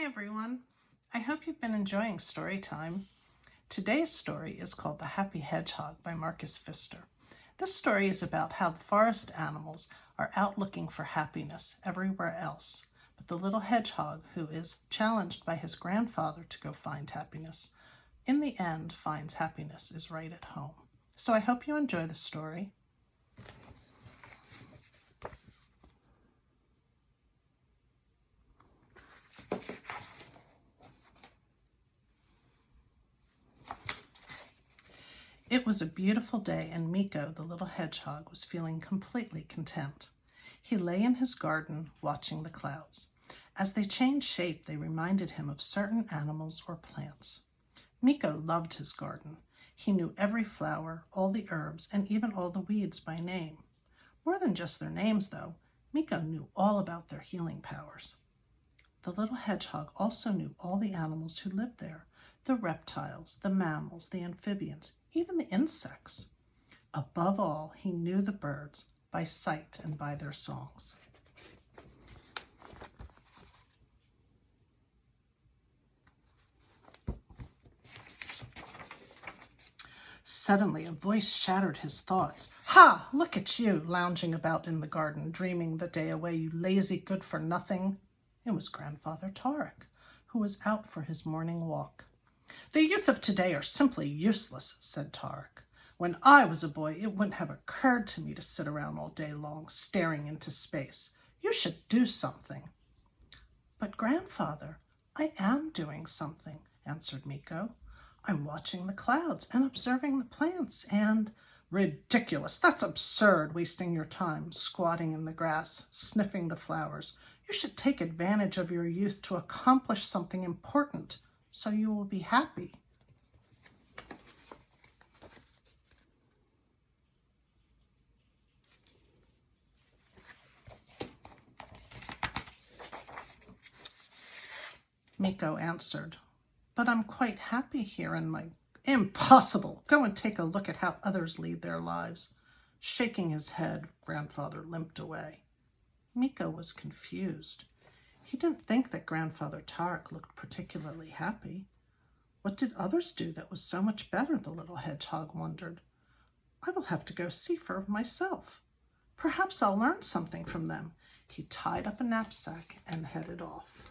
Hi everyone. I hope you've been enjoying story time. Today's story is called The Happy Hedgehog by Marcus Pfister. This story is about how the forest animals are out looking for happiness everywhere else, but the little hedgehog, who is challenged by his grandfather to go find happiness, in the end finds happiness is right at home. So I hope you enjoy the story. It was a beautiful day, and Miko, the little hedgehog, was feeling completely content. He lay in his garden, watching the clouds. As they changed shape, they reminded him of certain animals or plants. Miko loved his garden. He knew every flower, all the herbs, and even all the weeds by name. More than just their names, though, Miko knew all about their healing powers. The little hedgehog also knew all the animals who lived there, the reptiles, the mammals, the amphibians, even the insects. Above all, he knew the birds by sight and by their songs. Suddenly, a voice shattered his thoughts. "Ha! Look at you, lounging about in the garden, dreaming the day away, you lazy good-for-nothing." It was Grandfather Tarek, who was out for his morning walk. "The youth of today are simply useless," said Tarek. "When I was a boy, it wouldn't have occurred to me to sit around all day long, staring into space. You should do something." "But Grandfather, I am doing something," answered Miko. "I'm watching the clouds and observing the plants and—" "Ridiculous! That's absurd, wasting your time squatting in the grass, sniffing the flowers. You should take advantage of your youth to accomplish something important, so you will be happy." Miko answered, "But I'm quite happy here in my—" "Impossible! Go and take a look at how others lead their lives." Shaking his head, Grandfather limped away. Miko was confused. He didn't think that Grandfather Tarek looked particularly happy. What did others do that was so much better, the little hedgehog wondered. I will have to go see for myself. Perhaps I'll learn something from them. He tied up a knapsack and headed off.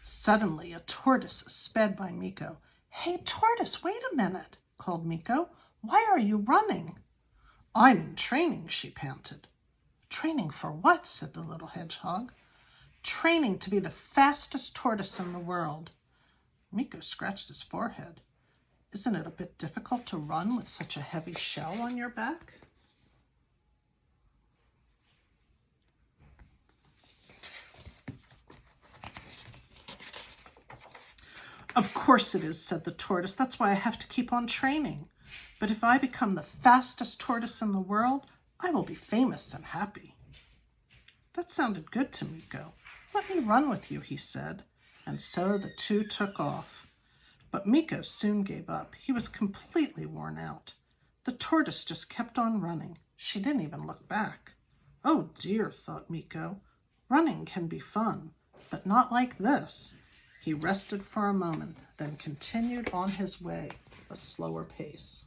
Suddenly, a tortoise sped by Miko. "Hey, tortoise, wait a minute," called Miko. "Why are you running?" "I'm in training," she panted. "Training for what?" said the little hedgehog. "Training to be the fastest tortoise in the world." Miko scratched his forehead. "Isn't it a bit difficult to run with such a heavy shell on your back?" "Of course it is," said the tortoise. "That's why I have to keep on training. But if I become the fastest tortoise in the world, I will be famous and happy." That sounded good to Miko. "Let me run with you," he said. And so the two took off. But Miko soon gave up. He was completely worn out. The tortoise just kept on running. She didn't even look back. "Oh dear," thought Miko. "Running can be fun, but not like this." He rested for a moment, then continued on his way, a slower pace.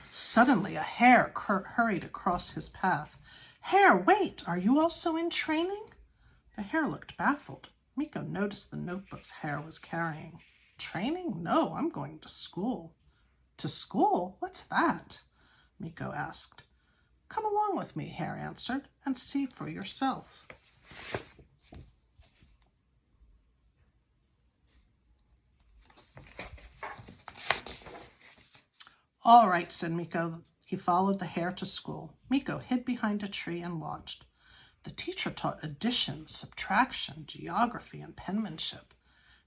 Suddenly, a hare hurried across his path. "Hare, wait! Are you also in training?" The hare looked baffled. Miko noticed the notebooks Hare was carrying. "Training? No, I'm going to school." "To school? What's that?" Miko asked. "Come along with me," Hare answered, "and see for yourself." "All right," said Miko. He followed the hare to school. Miko hid behind a tree and watched. The teacher taught addition, subtraction, geography, and penmanship.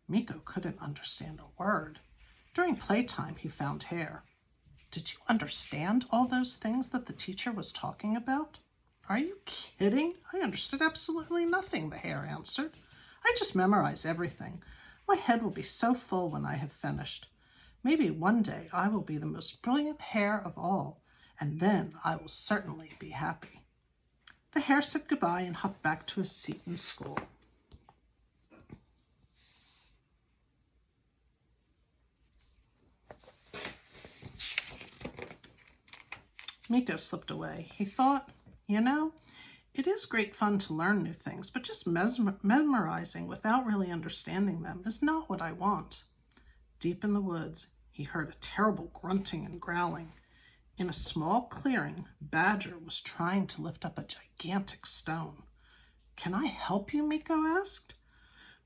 Miko couldn't understand a word. During playtime, he found Hare. "Did you understand all those things that the teacher was talking about?" Are you kidding? I understood absolutely nothing, the hare answered. I just memorize everything. My head will be so full when I have finished. Maybe one day I will be the most brilliant hare of all, and then I will certainly be happy. The hare said goodbye and hopped back to his seat in school. Meeko slipped away. He thought, it is great fun to learn new things, but just memorizing without really understanding them is not what I want. Deep in the woods, he heard a terrible grunting and growling. In a small clearing, Badger was trying to lift up a gigantic stone. Can I help you? Meeko asked.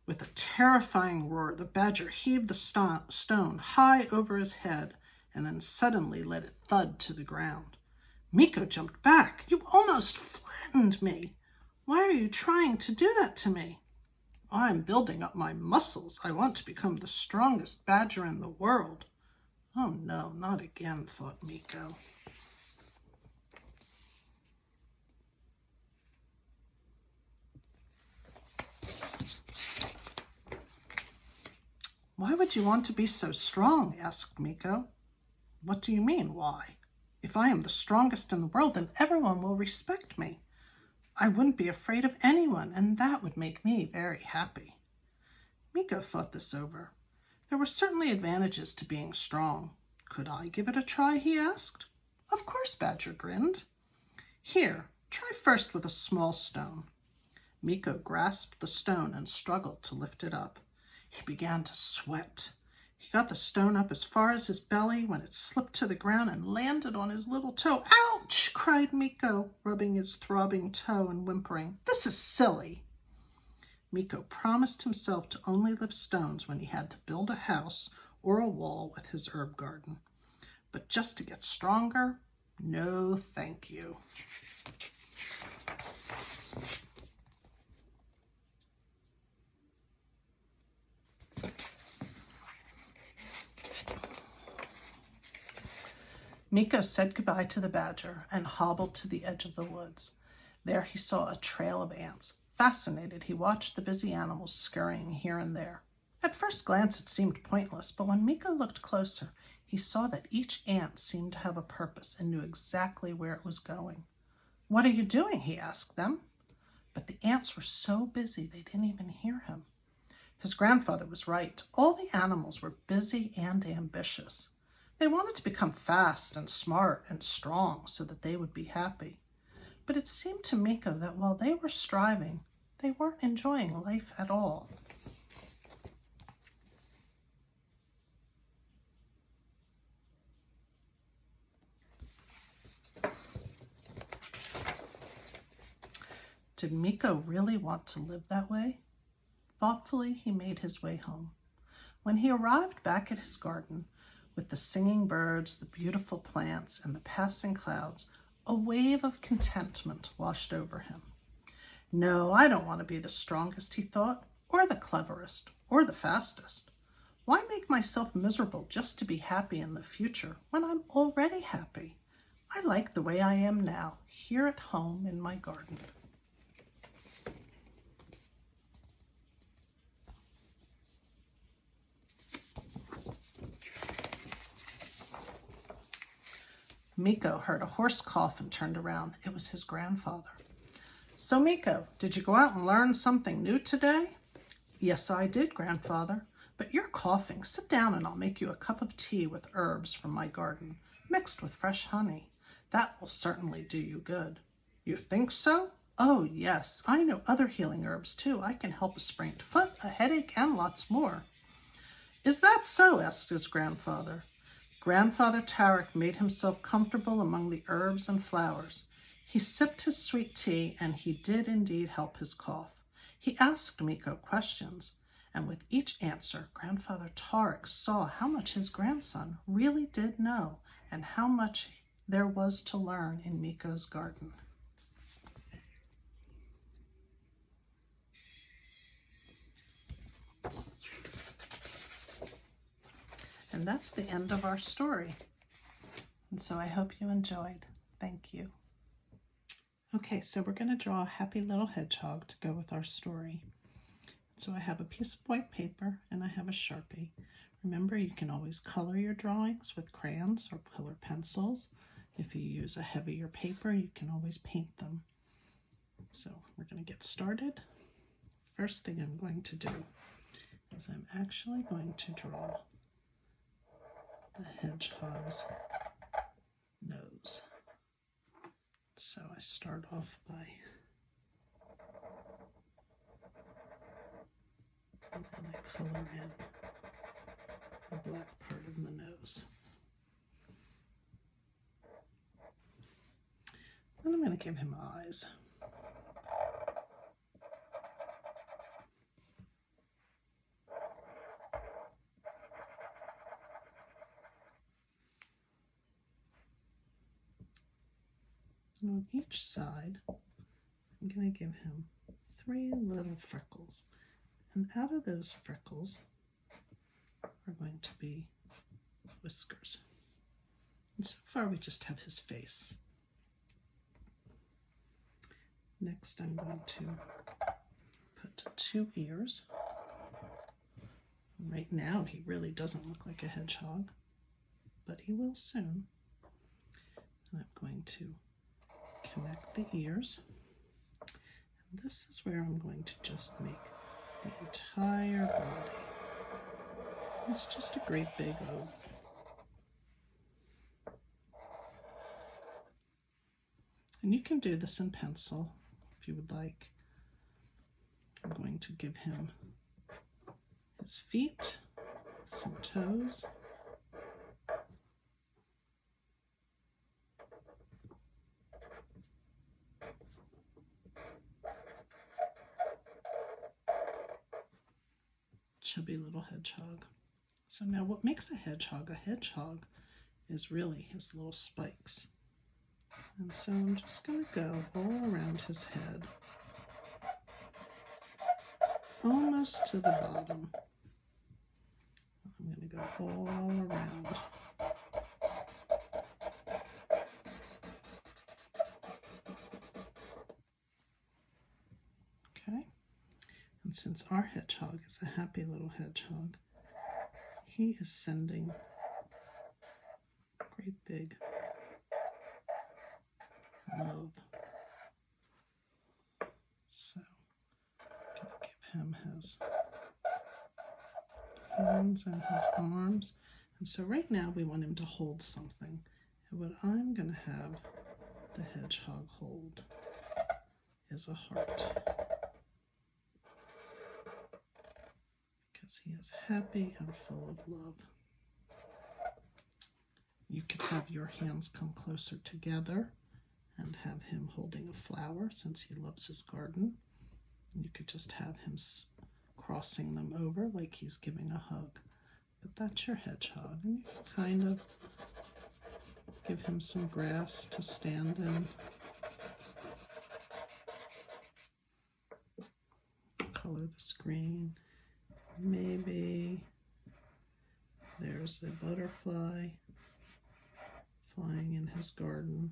With a terrifying roar, the badger heaved the stone high over his head and then suddenly let it thud to the ground. Meeko jumped back. You almost flattened me. Why are you trying to do that to me? I'm building up my muscles. I want to become the strongest badger in the world. Oh no, not again, thought Meeko. Why would you want to be so strong? Asked Meeko. What do you mean, why? If I am the strongest in the world, then everyone will respect me. I wouldn't be afraid of anyone, and that would make me very happy. Meeko thought this over. There were certainly advantages to being strong. Could I give it a try? He asked. Of course, Badger grinned. Here, try first with a small stone. Meeko grasped the stone and struggled to lift it up. He began to sweat. He got the stone up as far as his belly when it slipped to the ground and landed on his little toe. Ouch! Cried Meeko, rubbing his throbbing toe and whimpering. This is silly. Meeko promised himself to only lift stones when he had to build a house or a wall with his herb garden. But just to get stronger, no thank you. Meeko said goodbye to the badger and hobbled to the edge of the woods. There he saw a trail of ants. Fascinated, he watched the busy animals scurrying here and there. At first glance it seemed pointless, but when Meeko looked closer, he saw that each ant seemed to have a purpose and knew exactly where it was going. What are you doing? He asked them. But the ants were so busy they didn't even hear him. His grandfather was right. All the animals were busy and ambitious. They wanted to become fast and smart and strong so that they would be happy. But it seemed to Meeko that while they were striving, they weren't enjoying life at all. Did Meeko really want to live that way? Thoughtfully, he made his way home. When he arrived back at his garden, with the singing birds, the beautiful plants, and the passing clouds, a wave of contentment washed over him. No, I don't want to be the strongest, he thought, or the cleverest, or the fastest. Why make myself miserable just to be happy in the future when I'm already happy? I like the way I am now, here at home in my garden. Meeko heard a hoarse cough and turned around. It was his grandfather. So, Meeko, did you go out and learn something new today? Yes, I did, Grandfather. But you're coughing. Sit down and I'll make you a cup of tea with herbs from my garden, mixed with fresh honey. That will certainly do you good. You think so? Oh, yes. I know other healing herbs, too. I can help a sprained foot, a headache, and lots more. Is that so? Asked his grandfather. Grandfather Tarek made himself comfortable among the herbs and flowers. He sipped his sweet tea, and he did indeed help his cough. He asked Meeko questions, and with each answer, Grandfather Tarek saw how much his grandson really did know and how much there was to learn in Meeko's garden. And that's the end of our story. And so I hope you enjoyed. Thank you. Okay, so we're going to draw a happy little hedgehog to go with our story. So I have a piece of white paper and I have a Sharpie. Remember, you can always color your drawings with crayons or colored pencils. If you use a heavier paper, you can always paint them. So we're going to get started. First thing I'm going to do is I'm actually going to draw the hedgehog's nose. So I start off by color in the black part of the nose. Then I'm going to give him eyes. And on each side, I'm going to give him 3 little freckles. And out of those freckles are going to be whiskers. And so far we just have his face. Next I'm going to put 2 ears. Right now he really doesn't look like a hedgehog, but he will soon. And I'm going to connect the ears. And this is where I'm going to just make the entire body. It's just a great big O. And you can do this in pencil if you would like. I'm going to give him his feet, some toes, chubby little hedgehog. So now what makes a hedgehog is really his little spikes. And so I'm just going to go all around his head, almost to the bottom. I'm going to go all around. Okay, and since our hedgehog is a happy little hedgehog, he is sending great big love. So I'm going to give him his hands and his arms. And so right now we want him to hold something. And what I'm going to have the hedgehog hold is a heart. Because he is happy and full of love. You could have your hands come closer together and have him holding a flower since he loves his garden. You could just have him crossing them over like he's giving a hug. But that's your hedgehog. And you can kind of give him some grass to stand in. Color the screen. Maybe there's a butterfly flying in his garden.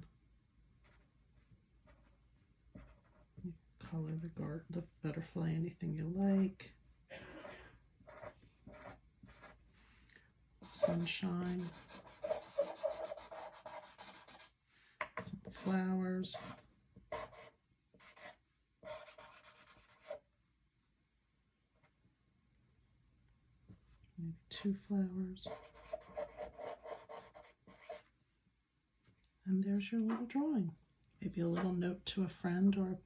You color the butterfly anything you like. Sunshine. Some flowers. Maybe 2 flowers. And there's your little drawing. Maybe a little note to a friend or a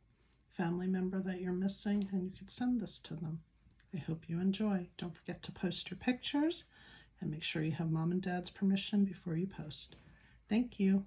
family member that you're missing, and you could send this to them. I hope you enjoy. Don't forget to post your pictures, and make sure you have Mom and Dad's permission before you post. Thank you.